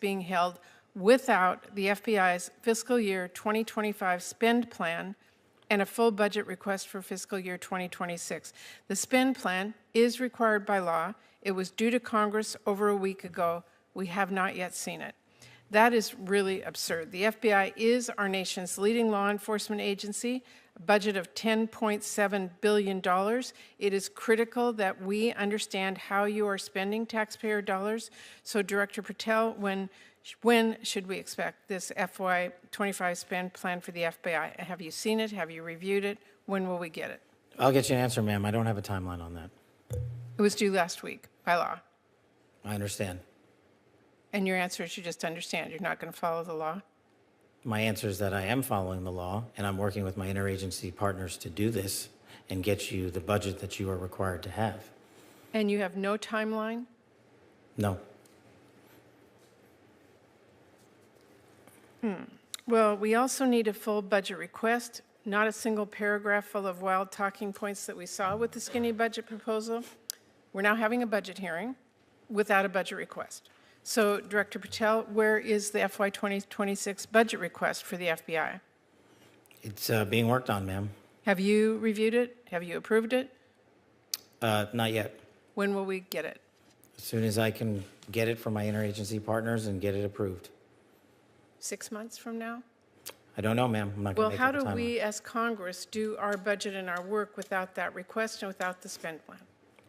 being held without the FBI's fiscal year 2025 spend plan and a full budget request for fiscal year 2026. The spend plan is required by law. It was due to Congress over a week ago. We have not yet seen it. That is really absurd. The FBI is our nation's leading law enforcement agency, a budget of $10.7 billion. It is critical that we understand how you are spending taxpayer dollars. So, Director Patel, when should we expect this FY25 spend plan for the FBI? Have you seen it? Have you reviewed it? When will we get it? I'll get you an answer, ma'am. I don't have a timeline on that. It was due last week by law. I understand. And your answer is you just understand. You're not going to follow the law? My answer is that I am following the law, and I'm working with my interagency partners to do this and get you the budget that you are required to have. And you have no timeline? No. Well, we also need a full budget request, not a single paragraph full of wild talking points that we saw with the skinny budget proposal. We're now having a budget hearing without a budget request. So, Director Patel, where is the FY 2026 budget request for the FBI? It's being worked on, ma'am. Have you reviewed it? Have you approved it? Not yet. When will we get it? As soon as I can get it from my interagency partners and get it approved. 6 months from now? I don't know, ma'am. I'm not going to Well, make up a how do timeline. we as Congress do our budget and our work without that request and without the spend plan?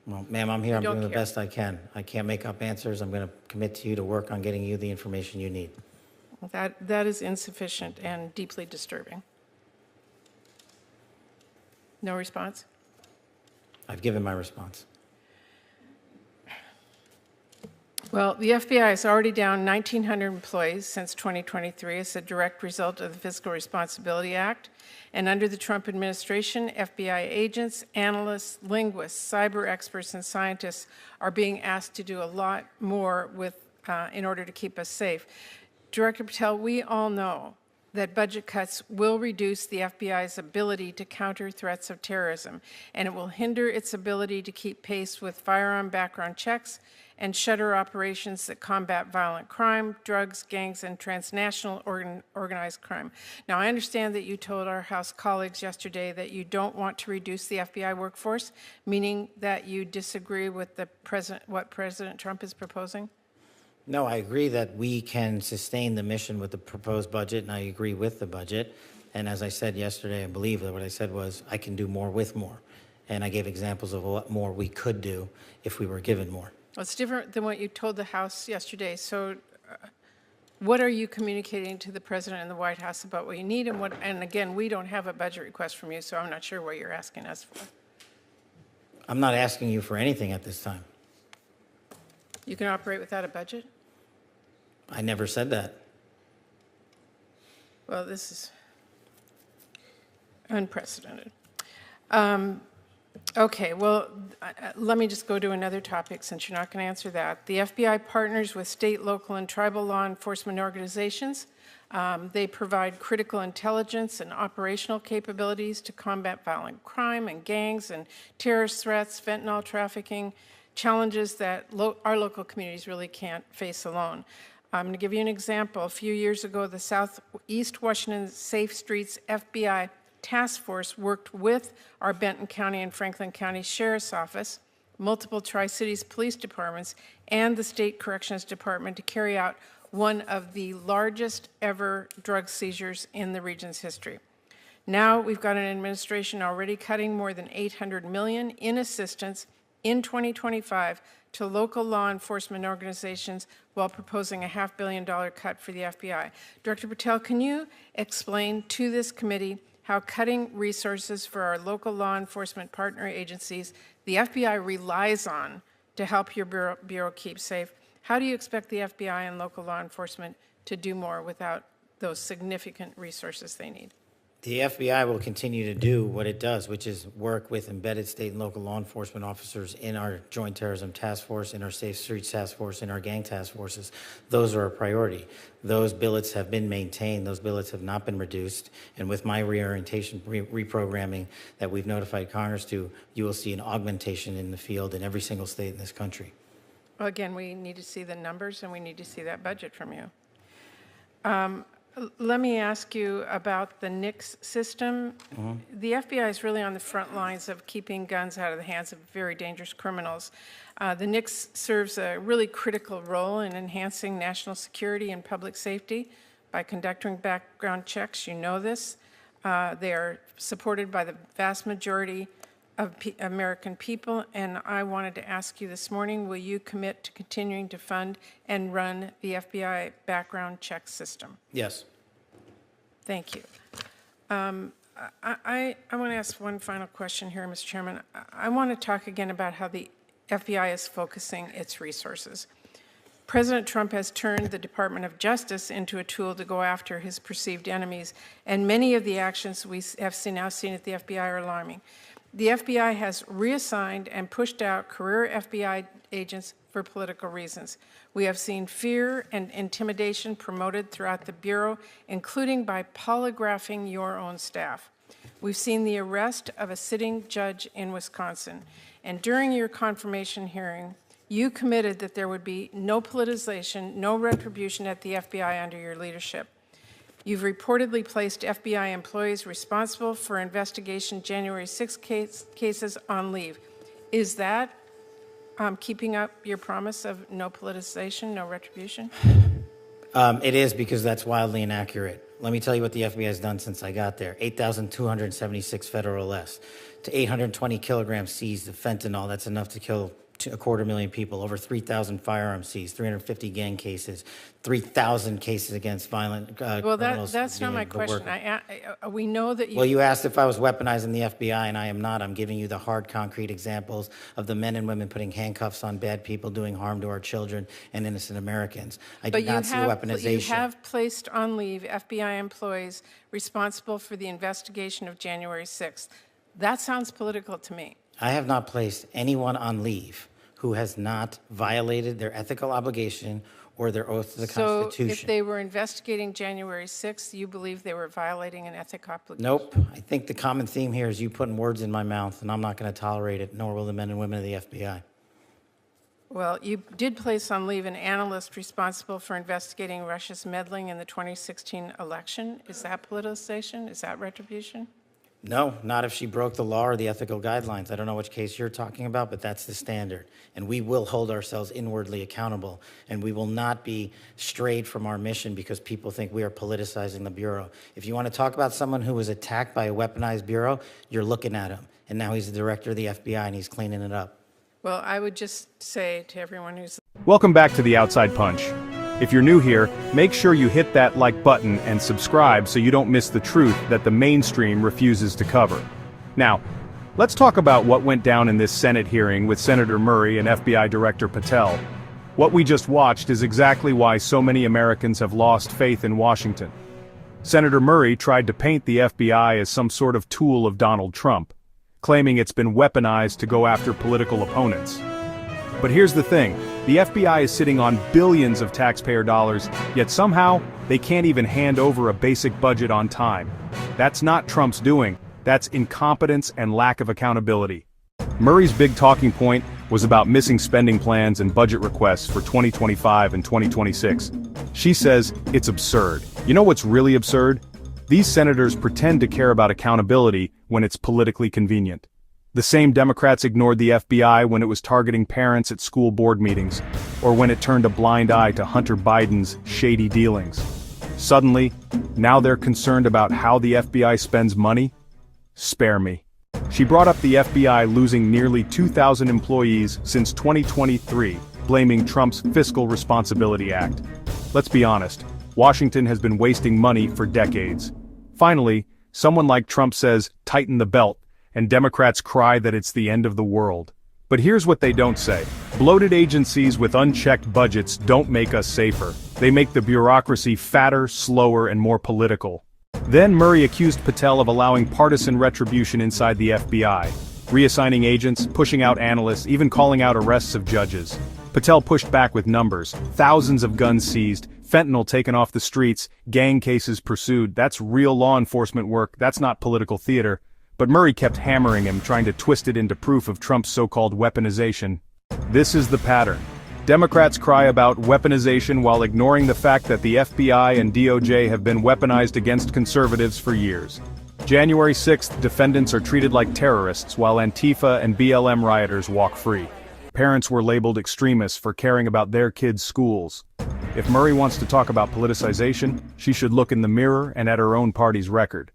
Well, ma'am, I'm here. I'm don't doing the care. best I can. I can't make up answers. I'm going to commit to you to work on getting you the information you need. That is insufficient and deeply disturbing. No response? I've given my response. Well, the FBI is already down 1,900 employees since 2023 as a direct result of the Fiscal Responsibility Act. And under the Trump administration, FBI agents, analysts, linguists, cyber experts, and scientists are being asked to do a lot more in order to keep us safe. Director Patel, we all know that budget cuts will reduce the FBI's ability to counter threats of terrorism, and it will hinder its ability to keep pace with firearm background checks and shutter operations that combat violent crime, drugs, gangs, and transnational organized crime. Now, I understand that you told our House colleagues yesterday that you don't want to reduce the FBI workforce, meaning that you disagree with what President Trump is proposing? No, I agree that we can sustain the mission with the proposed budget, and I agree with the budget. And as I said yesterday, I believe that what I said was I can do more with more. And I gave examples of what more we could do if we were given more. Well, it's different than what you told the House yesterday. So what are you communicating to the President and the White House about what you need and what? And again, we don't have a budget request from you, so I'm not sure what you're asking us for. I'm not asking you for anything at this time. You can operate without a budget? I never said that. Well, this is unprecedented. Okay, well, let me just go to another topic since you're not going to answer that. The FBI partners with state, local, and tribal law enforcement organizations. They provide critical intelligence and operational capabilities to combat violent crime and gangs and terrorist threats, fentanyl trafficking, challenges that our local communities really can't face alone. I'm going to give you an example. A few years ago, the Southeast Washington Safe Streets FBI Task Force worked with our Benton County and Franklin County Sheriff's Office, multiple Tri-Cities police departments, and the State Corrections Department to carry out one of the largest ever drug seizures in the region's history. Now we've got an administration already cutting more than $800 million in assistance in 2025 to local law enforcement organizations while proposing a $500 million cut for the FBI. Director Patel, can you explain to this committee how cutting resources for our local law enforcement partner agencies the FBI relies on to help your bureau keep safe? How do you expect the FBI and local law enforcement to do more without those significant resources they need? The FBI will continue to do what it does, which is work with embedded state and local law enforcement officers in our Joint Terrorism Task Force, in our Safe Streets Task Force, in our gang task forces. Those are a priority. Those billets have been maintained. Those billets have not been reduced. And with my reorientation, reprogramming that we've notified Congress to, you will see an augmentation in the field in every single state in this country. Well, again, we need to see the numbers and we need to see that budget from you. Let me ask you about the NICS system. The FBI is really on the front lines of keeping guns out of the hands of very dangerous criminals. The NICS serves a really critical role in enhancing national security and public safety by conducting background checks. You know this. They are supported by the vast majority of American people, and I wanted to ask you this morning, will you commit to continuing to fund and run the FBI background check system? Yes. Thank you. I want to ask one final question here, Mr. Chairman. I want to talk again about how the FBI is focusing its resources. President Trump has turned the Department of Justice into a tool to go after his perceived enemies, and many of the actions we have now seen at the FBI are alarming. The FBI has reassigned and pushed out career FBI agents for political reasons. We have seen fear and intimidation promoted throughout the Bureau, including by polygraphing your own staff. We've seen the arrest of a sitting judge in Wisconsin. And during your confirmation hearing, you committed that there would be no politicization, no retribution at the FBI under your leadership. You've reportedly placed FBI employees responsible for investigation January 6 cases on leave. Is that keeping up your promise of no politicization, no retribution? It is, because that's wildly inaccurate. Let me tell you what the FBI has done since I got there. 8,276 federal arrests, to 820 kilograms seized of fentanyl. That's enough to kill 250,000 people. Over 3,000 firearms seized, 350 gang cases, 3,000 cases against violent Well, criminals. that's not my question. We know that you... Well, you asked if I was weaponizing the FBI, and I am not. I'm giving you the hard, concrete examples of the men and women putting handcuffs on bad people, doing harm to our children and innocent Americans. I do not see weaponization. You have placed on leave FBI employees responsible for the investigation of January 6th. That sounds political to me. I have not placed anyone on leave who has not violated their ethical obligation or their oath to the Constitution. So if they were investigating January 6th, you believe they were violating an ethical obligation? Nope. I think the common theme here is you putting words in my mouth, and I'm not going to tolerate it, nor will the men and women of the FBI. Well, you did place on leave an analyst responsible for investigating Russia's meddling in the 2016 election. Is that politicization? Is that retribution? No, not if she broke the law or the ethical guidelines. I don't know which case you're talking about, but that's the standard. And we will hold ourselves inwardly accountable, and we will not be strayed from our mission because people think we are politicizing the Bureau. If you want to talk about someone who was attacked by a weaponized Bureau, you're looking at him. And now he's the director of the FBI, and he's cleaning it up. Well, I would just say to everyone who's... Welcome back to the Outside Punch. If you're new here, make sure you hit that like button and subscribe so you don't miss the truth that the mainstream refuses to cover. Now, let's talk about what went down in this Senate hearing with Senator Murray and FBI Director Patel. What we just watched is exactly why so many Americans have lost faith in Washington. Senator Murray tried to paint the FBI as some sort of tool of Donald Trump, claiming it's been weaponized to go after political opponents. But here's the thing, the FBI is sitting on billions of taxpayer dollars, yet somehow, they can't even hand over a basic budget on time. That's not Trump's doing, that's incompetence and lack of accountability. Murray's big talking point was about missing spending plans and budget requests for 2025 and 2026. She says, it's absurd. You know what's really absurd? These senators pretend to care about accountability when it's politically convenient. The same Democrats ignored the FBI when it was targeting parents at school board meetings, or when it turned a blind eye to Hunter Biden's shady dealings. Suddenly, now they're concerned about how the FBI spends money? Spare me. She brought up the FBI losing nearly 2,000 employees since 2023, blaming Trump's Fiscal Responsibility Act. Let's be honest, Washington has been wasting money for decades. Finally, someone like Trump says, tighten the belt, and Democrats cry that it's the end of the world. But here's what they don't say. Bloated agencies with unchecked budgets don't make us safer. They make the bureaucracy fatter, slower, and more political. Then Murray accused Patel of allowing partisan retribution inside the FBI, reassigning agents, pushing out analysts, even calling out arrests of judges. Patel pushed back with numbers, thousands of guns seized, fentanyl taken off the streets, gang cases pursued. That's real law enforcement work, that's not political theater. But Murray kept hammering him, trying to twist it into proof of Trump's so-called weaponization. This is the pattern. Democrats cry about weaponization while ignoring the fact that the FBI and DOJ have been weaponized against conservatives for years. January 6th, defendants are treated like terrorists while Antifa and BLM rioters walk free. Parents were labeled extremists for caring about their kids' schools. If Murray wants to talk about politicization, she should look in the mirror and at her own party's record.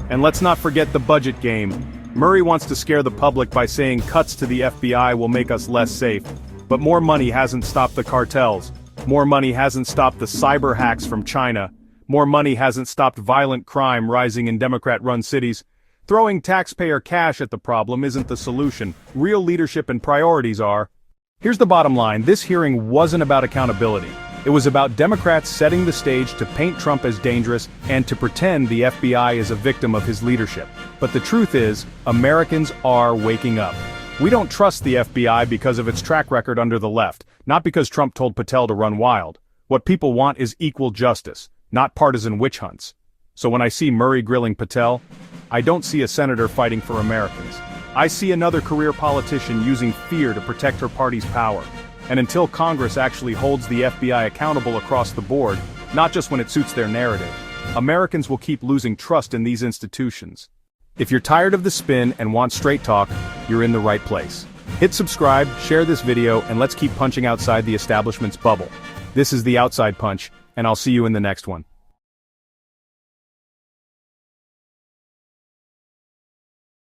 And let's not forget the budget game. Murray wants to scare the public by saying cuts to the FBI will make us less safe. But more money hasn't stopped the cartels. More money hasn't stopped the cyber hacks from China. More money hasn't stopped violent crime rising in Democrat-run cities. Throwing taxpayer cash at the problem isn't the solution. Real leadership and priorities are. Here's the bottom line, this hearing wasn't about accountability. It was about Democrats setting the stage to paint Trump as dangerous and to pretend the FBI is a victim of his leadership. But the truth is, Americans are waking up. We don't trust the FBI because of its track record under the left, not because Trump told Patel to run wild. What people want is equal justice, not partisan witch hunts. So when I see Murray grilling Patel, I don't see a senator fighting for Americans. I see another career politician using fear to protect her party's power. And until Congress actually holds the FBI accountable across the board, not just when it suits their narrative, Americans will keep losing trust in these institutions. If you're tired of the spin and want straight talk, you're in the right place. Hit subscribe, share this video, and let's keep punching outside the establishment's bubble. This is the Outside Punch, and I'll see you in the next one.